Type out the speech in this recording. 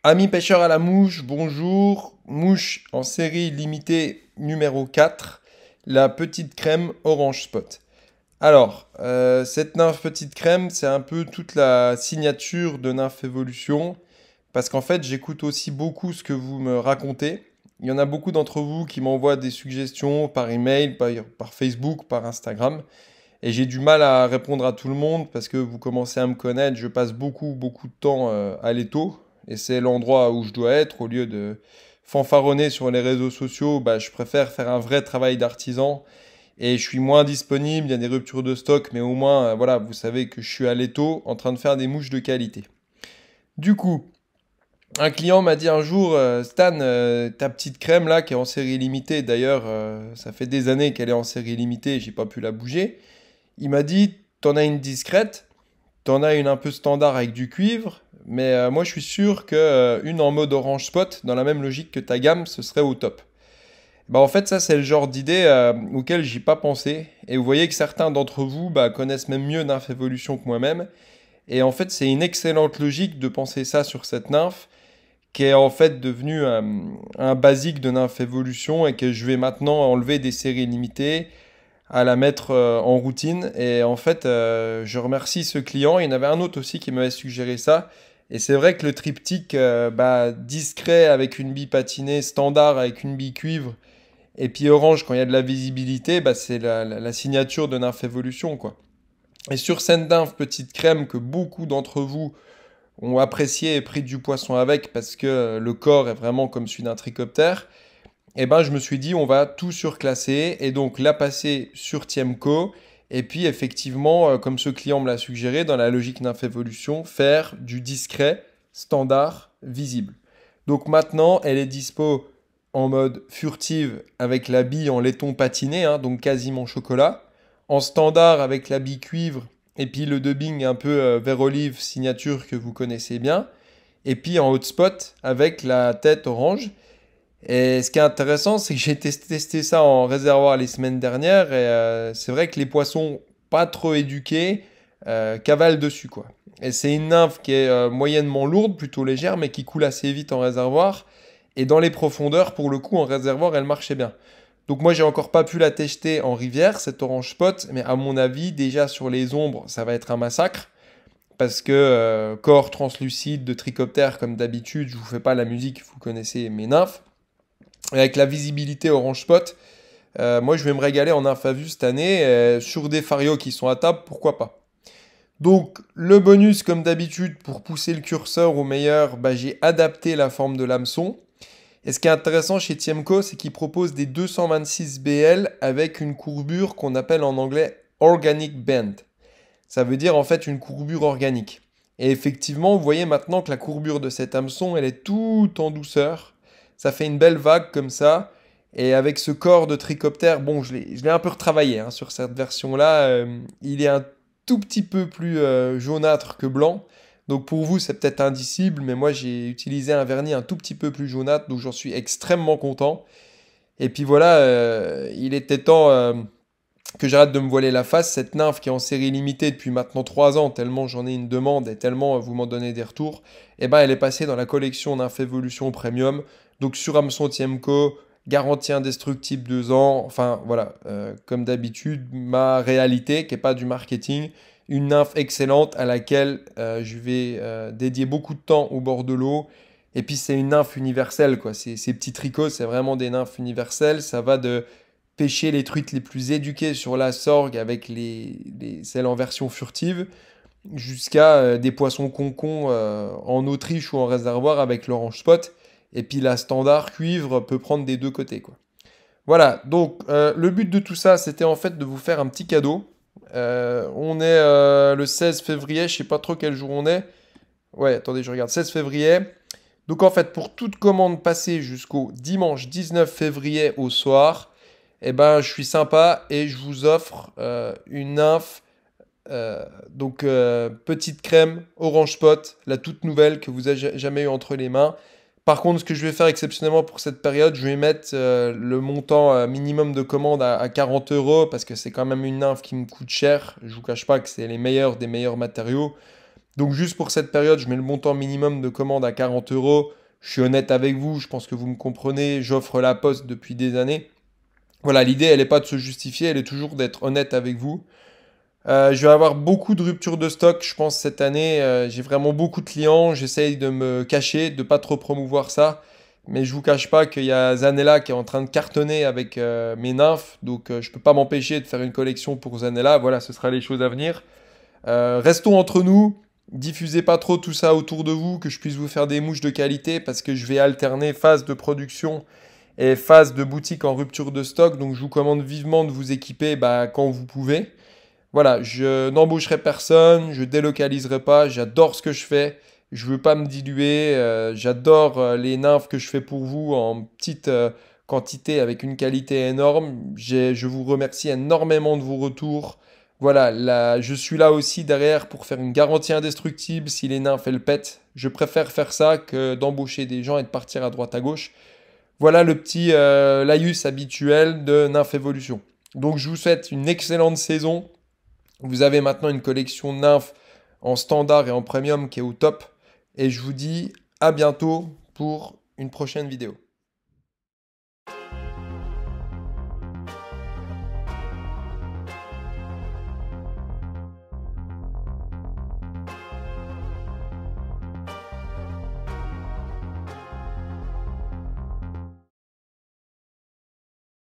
Amis pêcheurs à la mouche, bonjour. Mouche en série limitée numéro 4, la petite crème Orange Spot. Alors, cette nymphe petite crème, c'est un peu toute la signature de Nymph Evolution, parce qu'en fait, j'écoute aussi beaucoup ce que vous me racontez. Il y en a beaucoup d'entre vous qui m'envoient des suggestions par email, par Facebook, par Instagram, et j'ai du mal à répondre à tout le monde parce que vous commencez à me connaître, je passe beaucoup de temps à l'étau, et c'est l'endroit où je dois être. Au lieu de fanfaronner sur les réseaux sociaux, bah, je préfère faire un vrai travail d'artisan, et je suis moins disponible, il y a des ruptures de stock, mais au moins, voilà, vous savez que je suis à l'étau en train de faire des mouches de qualité. Du coup, un client m'a dit un jour, Stan, ta petite crème là qui est en série limitée, d'ailleurs, ça fait des années qu'elle est en série limitée, j'ai pas pu la bouger. Il m'a dit, t'en as une discrète, t'en as une un peu standard avec du cuivre, mais moi je suis sûr que une en mode orange spot, dans la même logique que ta gamme, ce serait au top. Bah en fait ça c'est le genre d'idée auquel j'ai pas pensé, et vous voyez que certains d'entre vous bah, connaissent même mieux Nymph Evolution que moi-même, et en fait c'est une excellente logique de penser ça sur cette nymphe, qui est en fait devenu un basique de Nymph Evolution et que je vais maintenant enlever des séries limitées, à la mettre en routine. Et en fait, je remercie ce client. Il y en avait un autre aussi qui m'avait suggéré ça. Et c'est vrai que le triptyque bah, discret avec une bille patinée, standard avec une bille cuivre, et puis orange quand il y a de la visibilité, bah, c'est la signature de Nymph Evolution, quoi. Et sur cette nymphe petite crème que beaucoup d'entre vous ont apprécié et pris du poisson avec parce que le corps est vraiment comme celui d'un trichoptère, et ben je me suis dit on va tout surclasser et donc la passer sur Tiemco, et puis effectivement comme ce client me l'a suggéré dans la logique Nymph Evolution, faire du discret, standard, visible. Donc maintenant elle est dispo en mode furtive avec la bille en laiton patiné, hein, donc quasiment chocolat, en standard avec la bille cuivre et puis le dubbing un peu vert olive signature que vous connaissez bien, et puis en hotspot avec la tête orange. Et ce qui est intéressant, c'est que j'ai testé ça en réservoir les semaines dernières, et c'est vrai que les poissons pas trop éduqués cavalent dessus, quoi. Et c'est une nymphe qui est moyennement lourde, plutôt légère, mais qui coule assez vite en réservoir. Et dans les profondeurs, pour le coup, en réservoir, elle marchait bien. Donc moi, j'ai encore pas pu la tester en rivière, cette orange spot, mais à mon avis, déjà sur les ombres, ça va être un massacre. Parce que corps translucide de trichoptère, comme d'habitude, je vous fais pas la musique, vous connaissez mes nymphes. Et avec la visibilité orange spot, moi je vais me régaler en infavus cette année, sur des farios qui sont à table, pourquoi pas. Donc le bonus comme d'habitude pour pousser le curseur au meilleur, bah, j'ai adapté la forme de l'hameçon. Et ce qui est intéressant chez Tiemco, c'est qu'il propose des 226 BL avec une courbure qu'on appelle en anglais Organic Bend. Ça veut dire en fait une courbure organique. Et effectivement, vous voyez maintenant que la courbure de cet hameçon, elle est tout en douceur. Ça fait une belle vague comme ça. Et avec ce corps de trichoptère, bon, je l'ai un peu retravaillé hein, sur cette version-là. Il est un tout petit peu plus jaunâtre que blanc. Donc pour vous, c'est peut-être indicible, mais moi j'ai utilisé un vernis un tout petit peu plus jaunâtre, donc j'en suis extrêmement content. Et puis voilà, il était temps que j'arrête de me voiler la face. Cette nymphe qui est en série limitée depuis maintenant 3 ans, tellement j'en ai une demande et tellement vous m'en donnez des retours, et ben elle est passée dans la collection Nymph Evolution Premium. Donc sur Hameçon Tiemco, garantie indestructible 2 ans. Enfin voilà, comme d'habitude, ma réalité, qui n'est pas du marketing, une nymphe excellente à laquelle je vais dédier beaucoup de temps au bord de l'eau. Et puis c'est une nymphe universelle, quoi. Ces petits tricots, c'est vraiment des nymphes universelles. Ça va de pêcher les truites les plus éduquées sur la sorgue avec celles en version furtive, jusqu'à des poissons concons en Autriche ou en réservoir avec l'orange spot. Et puis la standard cuivre peut prendre des deux côtés, quoi. Voilà, donc le but de tout ça, c'était en fait de vous faire un petit cadeau. On est le 16 février, je sais pas trop quel jour on est. Ouais, attendez, je regarde, 16 février. Donc en fait, pour toute commande passée jusqu'au dimanche 19 février au soir, eh ben, je suis sympa et je vous offre une nymphe, petite crème orange pot, la toute nouvelle que vous avez jamais eu entre les mains. Par contre, ce que je vais faire exceptionnellement pour cette période, je vais mettre le montant minimum de commande à 40 euros parce que c'est quand même une nymphe qui me coûte cher. Je vous cache pas que c'est les meilleurs des meilleurs matériaux. Donc juste pour cette période, je mets le montant minimum de commande à 40 euros. Je suis honnête avec vous, je pense que vous me comprenez, j'offre la poste depuis des années. Voilà, l'idée, elle n'est pas de se justifier, elle est toujours d'être honnête avec vous. Je vais avoir beaucoup de ruptures de stock, je pense, cette année. J'ai vraiment beaucoup de clients. J'essaye de me cacher, de pas trop promouvoir ça. Mais je vous cache pas qu'il y a Zanella qui est en train de cartonner avec mes nymphes. Donc je peux pas m'empêcher de faire une collection pour Zanella. Voilà, ce sera les choses à venir. Restons entre nous. Diffusez pas trop tout ça autour de vous, que je puisse vous faire des mouches de qualité parce que je vais alterner phase de production et phase de boutique en rupture de stock. Donc je vous commande vivement de vous équiper quand vous pouvez. Voilà, je n'embaucherai personne, je délocaliserai pas, j'adore ce que je fais, je veux pas me diluer, j'adore les nymphes que je fais pour vous en petite quantité avec une qualité énorme. Je vous remercie énormément de vos retours. Voilà, là, je suis là aussi derrière pour faire une garantie indestructible si les nymphes elles pètent. Je préfère faire ça que d'embaucher des gens et de partir à droite à gauche. Voilà le petit laïus habituel de Nymph Evolution. Donc je vous souhaite une excellente saison. Vous avez maintenant une collection nymphes en standard et en premium qui est au top. Et je vous dis à bientôt pour une prochaine vidéo.